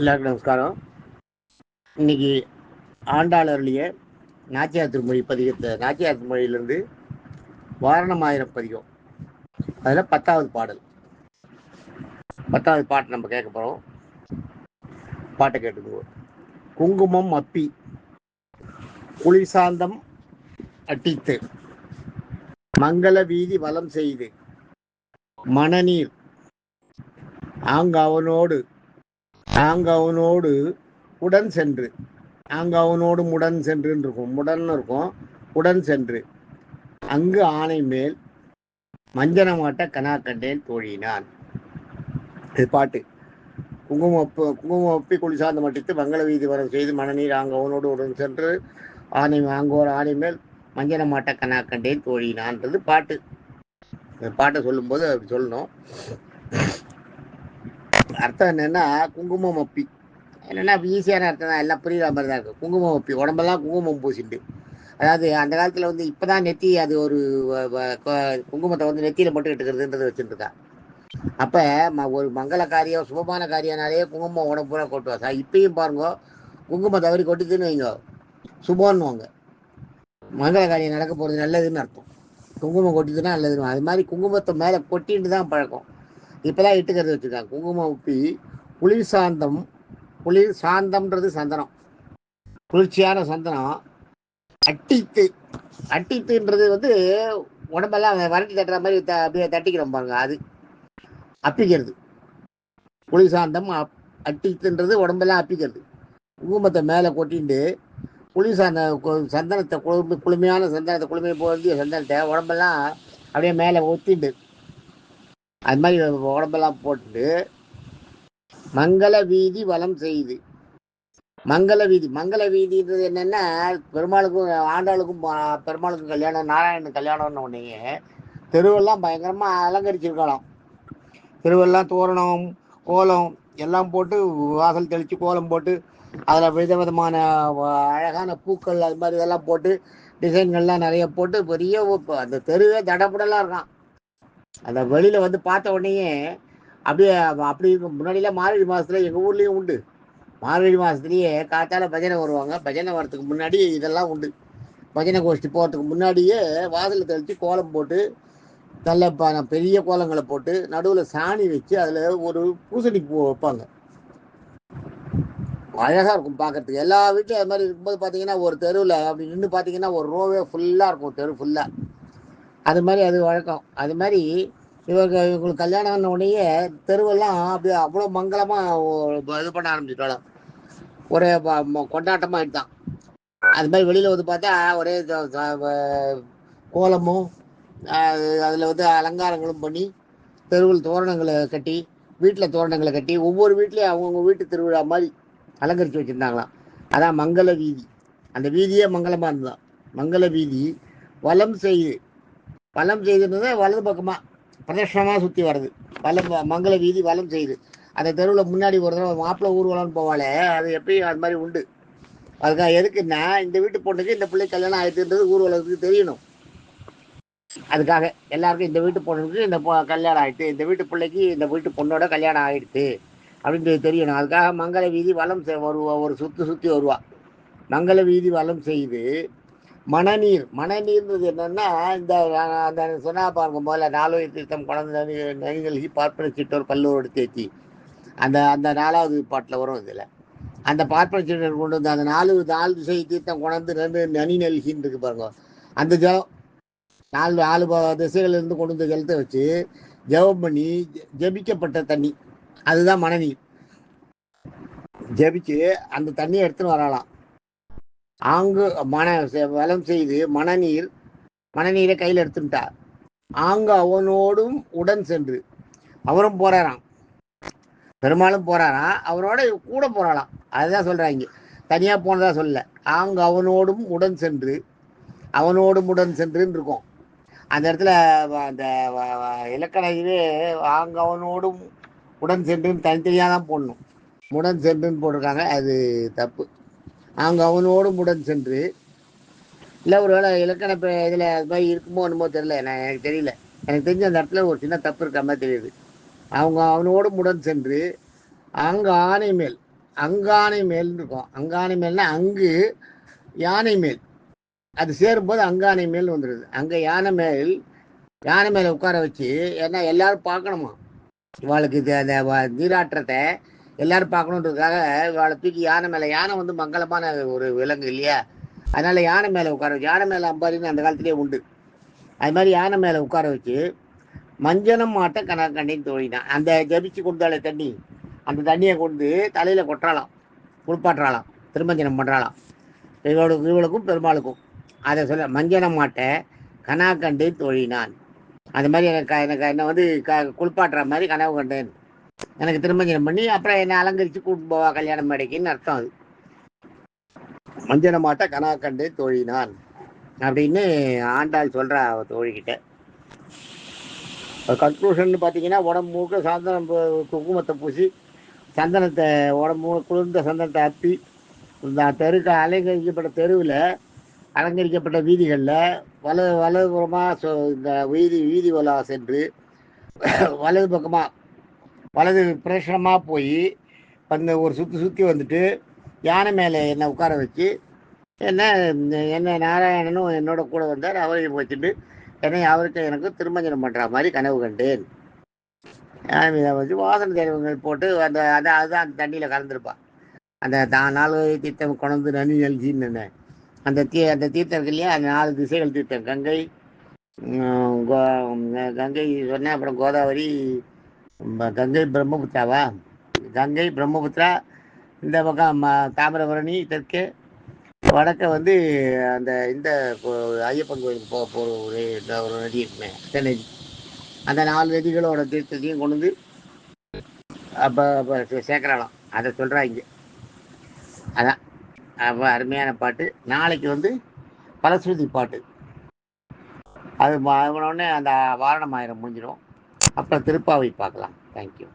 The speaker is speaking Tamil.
எல்லாருக்கும் நமஸ்காரம். இன்னைக்கு ஆண்டாளருடைய நாச்சியார் திருமொழி பதிகத்தை நாச்சியார் திருமொழியிலிருந்து வாரணமாயிரம் பதிகம், அதில் 10வது பாடல். 10வது பாட்டு நம்ம கேட்க போகிறோம். பாட்டை கேட்டுக்குவோம். குங்குமம் அப்பி குளிர்சாந்தம் அட்டித்து மங்கள வீதி வலம் செய்து மணநீர் ஆங்கவனோடு உடன் சென்று, அவனோடு முடன் சென்று இருக்கும், முடன் இருக்கும், உடன் சென்று அங்கு ஆணை மேல் மஞ்சனமாட்ட கனா கண்டேன் தோழினான். இது பாட்டு. குங்குமம் ஒப்பி குளிசாந்தம் மட்டித்து மங்கள வீதி வரம் செய்து மணநீர் அவனோடு உடன் சென்று அங்கோர் ஆணை மேல் மஞ்சனமாட்ட கனா கண்டேன் தோழினான்றது பாட்டு. இந்த பாட்டை சொல்லும்போது அப்படி சொல்லணும். அர்த்தம் என்னன்னா, குங்குமம் ஒப்பி என்னென்னா ஈஸியான அர்த்தம் தான், எல்லாம் புரியுற மாதிரி தான் இருக்குது. குங்குமம் ஒப்பி உடம்பெல்லாம் குங்குமம் பூசிட்டு, அதாவது அந்த காலத்தில் வந்து இப்போ தான் நெத்தி அது ஒரு குங்குமத்தை வந்து நெத்தியில் மட்டும் இட்டுக்கிறதுன்றது வச்சுருக்கா. அப்போ ஒரு மங்கள காரியம் சுபமான காரியனாலே குங்குமம் உடம்பு பூரா கொட்டுவா சார். இப்பயும் பாருங்க, குங்குமம் தவறி கொட்டிதுன்னு வைங்க, சுபம்னுவாங்க. மங்கள காரியம் நடக்க போகிறது நல்லதுன்னு அர்த்தம். குங்குமம் கொட்டிதுன்னா நல்லதுன்னு. அது மாதிரி குங்குமத்தை மேலே கொட்டிட்டு தான் பழக்கம். இப்போதான் இட்டுக்கிறது வச்சுருக்காங்க. குங்குமம் உப்பி குளிர் சாந்தம்ன்றது சந்தனம், குளிர்ச்சியான சந்தனம். அட்டித்துன்றது வந்து உடம்பெல்லாம் வறட்டி தட்டுற மாதிரி அப்படியே தட்டிக்கிறோம் பாருங்க, அது அப்பிக்கிறது. குளிர்சாந்தம் அட்டித்துன்றது உடம்பெல்லாம் அப்பிக்கிறது. குங்குமத்தை மேலே கொட்டிட்டு சந்தனத்தை குளுமையான சந்தனத்தை குளுமையை போதிய சந்தனத்தை உடம்பெல்லாம் அப்படியே மேலே ஒத்திட்டு அது மாதிரி உடம்பெல்லாம் போட்டுட்டு மங்கள வீதி வலம் செய்து. மங்கள வீதின்றது என்னன்னா, பெருமாளுக்கும் ஆண்டாளுக்கும் கல்யாணம், நாராயணன் கல்யாணம்னு உடனே தெருவெல்லாம் பயங்கரமாக அலங்கரிச்சிருக்கலாம். தெருவெல்லாம் தோரணம் கோலம் எல்லாம் போட்டு, வாசல் தெளித்து கோலம் போட்டு, அதில் விதவிதமான அழகான பூக்கள் அது மாதிரி இதெல்லாம் போட்டு, டிசைன்கள்லாம் நிறைய போட்டு பெரிய அந்த தெருவே தடப்புடலாம் இருக்கான். அந்த வெளியில் வந்து பார்த்த உடனேயே அப்படியே அப்படி இருக்கும். முன்னாடிலாம் மார்கழி மாதத்துல எங்கள் ஊர்லேயும் உண்டு. மார்கழி மாதத்துலேயே காத்தால பஜனை வருவாங்க. பஜனை வரத்துக்கு முன்னாடி இதெல்லாம் உண்டு. பஜனை கோஷ்டி போகிறதுக்கு முன்னாடியே வாசலில் தெளித்து கோலம் போட்டு, நல்ல பெரிய கோலங்களை போட்டு, நடுவில் சாணி வச்சு அதில் ஒரு பூசணி பூ வைப்பாங்க. அழகாக இருக்கும் பார்க்கறதுக்கு. எல்லா வீட்லையும் அது மாதிரி இருக்கும்போது பார்த்தீங்கன்னா, ஒரு தெருவில் அப்படி நின்று பார்த்தீங்கன்னா ஒரு ரோவே ஃபுல்லாக இருக்கும், தெரு ஃபுல்லாக. அது மாதிரி அது வழக்கம். அது மாதிரி இவங்களுக்கு கல்யாணம் உடனேயே தெருவெல்லாம் அப்படியே அவ்வளோ மங்களமாக இது பண்ண ஆரம்பிச்சுட்டாங்க. ஒரே கொண்டாட்டமாக எடுத்தான். அது மாதிரி வெளியில் வந்து பார்த்தா ஒரே கோலமும் அதில் வந்து அலங்காரங்களும் பண்ணி, தெருவில் தோரணங்களை கட்டி, வீட்டில் தோரணங்களை கட்டி, ஒவ்வொரு வீட்லேயும் அவங்கவுங்க வீட்டு திருவிழா மாதிரி அலங்கரித்து வச்சுருந்தாங்களாம். அதான் மங்கள வீதி. அந்த வீதியே மங்களமாக இருந்தான். மங்கள வீதி வலம் செய்துன்றது வலது பக்கமாக பிரதட்சணமாக சுற்றி வர்றது. மங்கள வீதி வலம் செய்து. அந்த தெருவில் முன்னாடி ஒரு தடவை மாப்பிள்ளை ஊர்வலம்னு போவாளே, அது எப்பயும் அது மாதிரி உண்டு. அதுக்காக எதுக்குன்னா, இந்த வீட்டு பொண்ணுக்கு இந்த பிள்ளை கல்யாணம் ஆகிடுதுன்றது ஊர்வலத்துக்கு தெரியணும். அதுக்காக எல்லாருக்கும் இந்த வீட்டு பொண்ணுக்கு இந்த கல்யாணம் ஆகிடுது, இந்த வீட்டு பிள்ளைக்கு இந்த வீட்டு பொண்ணோட கல்யாணம் ஆகிடுது அப்படின்றது தெரியணும். அதுக்காக மங்கள வீதி வலம் ஒரு சுற்றி வருவா. மங்கள வீதி வலம் செய்து மணநீர்ன்றது என்னன்னா, இந்த அந்த சொன்னா பாருங்க, முதல்ல 4 தீர்த்தம் குழந்தை நனிகள்கி பார்ப்பன சிட்டோர் பல்லோடு தேத்தி, அந்த 4வது பாட்டில் வரும். இதில் அந்த பார்ப்பன சிட்டர் கொண்டு வந்து அந்த 4 திசை தீர்த்தம் கொண்டு 2 நனி நல்கின்னு இருக்கு பாருங்க. அந்த ஜலம் 4 திசைகளிலிருந்து கொண்டு வந்து ஜலத்தை வச்சு ஜபம் பண்ணி ஜபிக்கப்பட்ட தண்ணி, அதுதான் மணநீர். ஜபிச்சு அந்த தண்ணியை எடுத்துன்னு வரலாம். வலம் செய்து மணநீரை கையில் எடுத்துட்டார். அவனோடும் உடன் சென்று, அவரும் போறாராம், பெருமாளும் போறாராம், அவரோட கூட போறாளாம். அதுதான் சொல்றாங்க, தனியா போனதா சொல்லல. அவனோடும் உடன் சென்றுன்னு இருக்கும். அந்த இடத்துல அந்த இலக்கணவே அவனோடும் உடன் சென்றுன்னு தனித்தனியாக தான் போடணும். உடன் சென்றுன்னு போட்டிருக்காங்க, அது தப்பு. அவனோடும் உடன் சென்று, இல்லை ஒருவேளை இலக்கண இதில் அது மாதிரி இருக்குமோ என்னமோ தெரியல, எனக்கு தெரியல. எனக்கு தெரிஞ்ச அந்த இடத்துல ஒரு சின்ன தப்பு இருக்க மாதிரி தெரியுது. அவனோடும் உடன் சென்று ஆணை மேல் அங்கானை மேல்னு இருக்கும். அங்கானை மேல்னா அங்கு யானை மேல், அது சேரும்போது அங்கானை மேல் வந்துடுது. அங்கே யானை மேலே உட்கார வச்சு, ஏன்னா எல்லாரும் பார்க்கணுமா இவாளுக்கு அந்த நீராற்றத்தை எல்லாரும் பார்க்கணுன்றதுக்காக இவாளை தூக்கி யானை மேலே, யானை வந்து மங்களமான ஒரு விலங்கு இல்லையா, அதனால யானை மேலே உட்கார வச்சு, யானை மேலே அம்பாரின்னு அந்த காலத்திலேயே உண்டு, அது மாதிரி யானை மேலே உட்கார வச்சு மஞ்சனம் மாட்ட கண்டின்னு தோழினான். அந்த ஜபிச்சு கொடுத்தாலே தண்ணி, அந்த தண்ணியை கொண்டு தலையில் கொட்டுறாளாம், குளிப்பாட்டுறாளாம், திருமஞ்சனம் பண்ணுறாளாம் இவளுக்கும் பெருமாளுக்கும். அதை சொல்ல மஞ்சனம் மாட்ட கண்டு தோழினான். அந்த மாதிரி எனக்கு என்னை வந்து குளிப்பாட்டுற மாதிரி கனவு கண்டேன், எனக்கு திருமஞ்சனம் பண்ணி அப்புறம் என்னை அலங்கரித்து கூட்டு போவா கல்யாணம் மேடைக்குன்னு அர்த்தம். அது மஞ்சன மாட்ட கண்டு தோழினான் அப்படின்னு ஆண்டாள் சொல்கிறா தோழிக்கிட்ட. கன்க்ளூஷன் பார்த்தீங்கன்னா, உடம்பு முழுக்க சந்தனம் குங்குமத்தை பூசி சந்தனத்தை உடம்பு குளிர்ந்த சந்தனத்தை அப்பி இந்த தெருக்கு அலங்கரிக்கப்பட்ட தெருவில் அலங்கரிக்கப்பட்ட வீதிகளில் வலதுபுறமாக இந்த வீதி வலா சென்று வலது பக்கமாக வலது பிரேஷனமாக போய் வந்து ஒரு சுற்றி வந்துட்டு யானை மேலே என்னை உட்கார வச்சு என்ன நாராயணனும் என்னோட கூட வந்தார், அவரையும் வச்சுட்டு என்னை அவருக்கு எனக்கு திருமஞ்சனம் பண்ணுற மாதிரி கனவு கண்டேன். இதை வச்சு வாசனை திரவங்கள் போட்டு அதுதான் அந்த தண்ணியில் கலந்துருப்பான். அந்த 4 தீர்த்தம் கொண்டு நனி நல்கின்னு அந்த தீர்த்தம் இருக்கு இல்லையா, அந்த 4 திசைகள் தீர்த்தம், கங்கை சொன்னேன், அப்புறம் கோதாவரி, கங்கை பிரம்மபுத்திராவா, கங்கை பிரம்மபுத்திரா, இந்த பக்கம் தாமிரபரணி தெற்கே, வடக்க வந்து இந்த ஐயப்பன் கோயிலுக்கு போகிற ஒரு நதி இருக்குமே தென்னை, அந்த 4 நதிகளோட தீர்த்தத்தையும் கொண்டு வந்து அப்போ சேர்க்குறாளாம். அதை சொல்கிறாங்க. அதான் அப்போ அருமையான பாட்டு. நாளைக்கு வந்து பலஸ்ருதி பாட்டு, அது உடனே அந்த வாரணம் ஆயிரம் முடிஞ்சிடும். அப்புறம் திருப்பாவை பார்க்கலாம். தேங்க்யூ.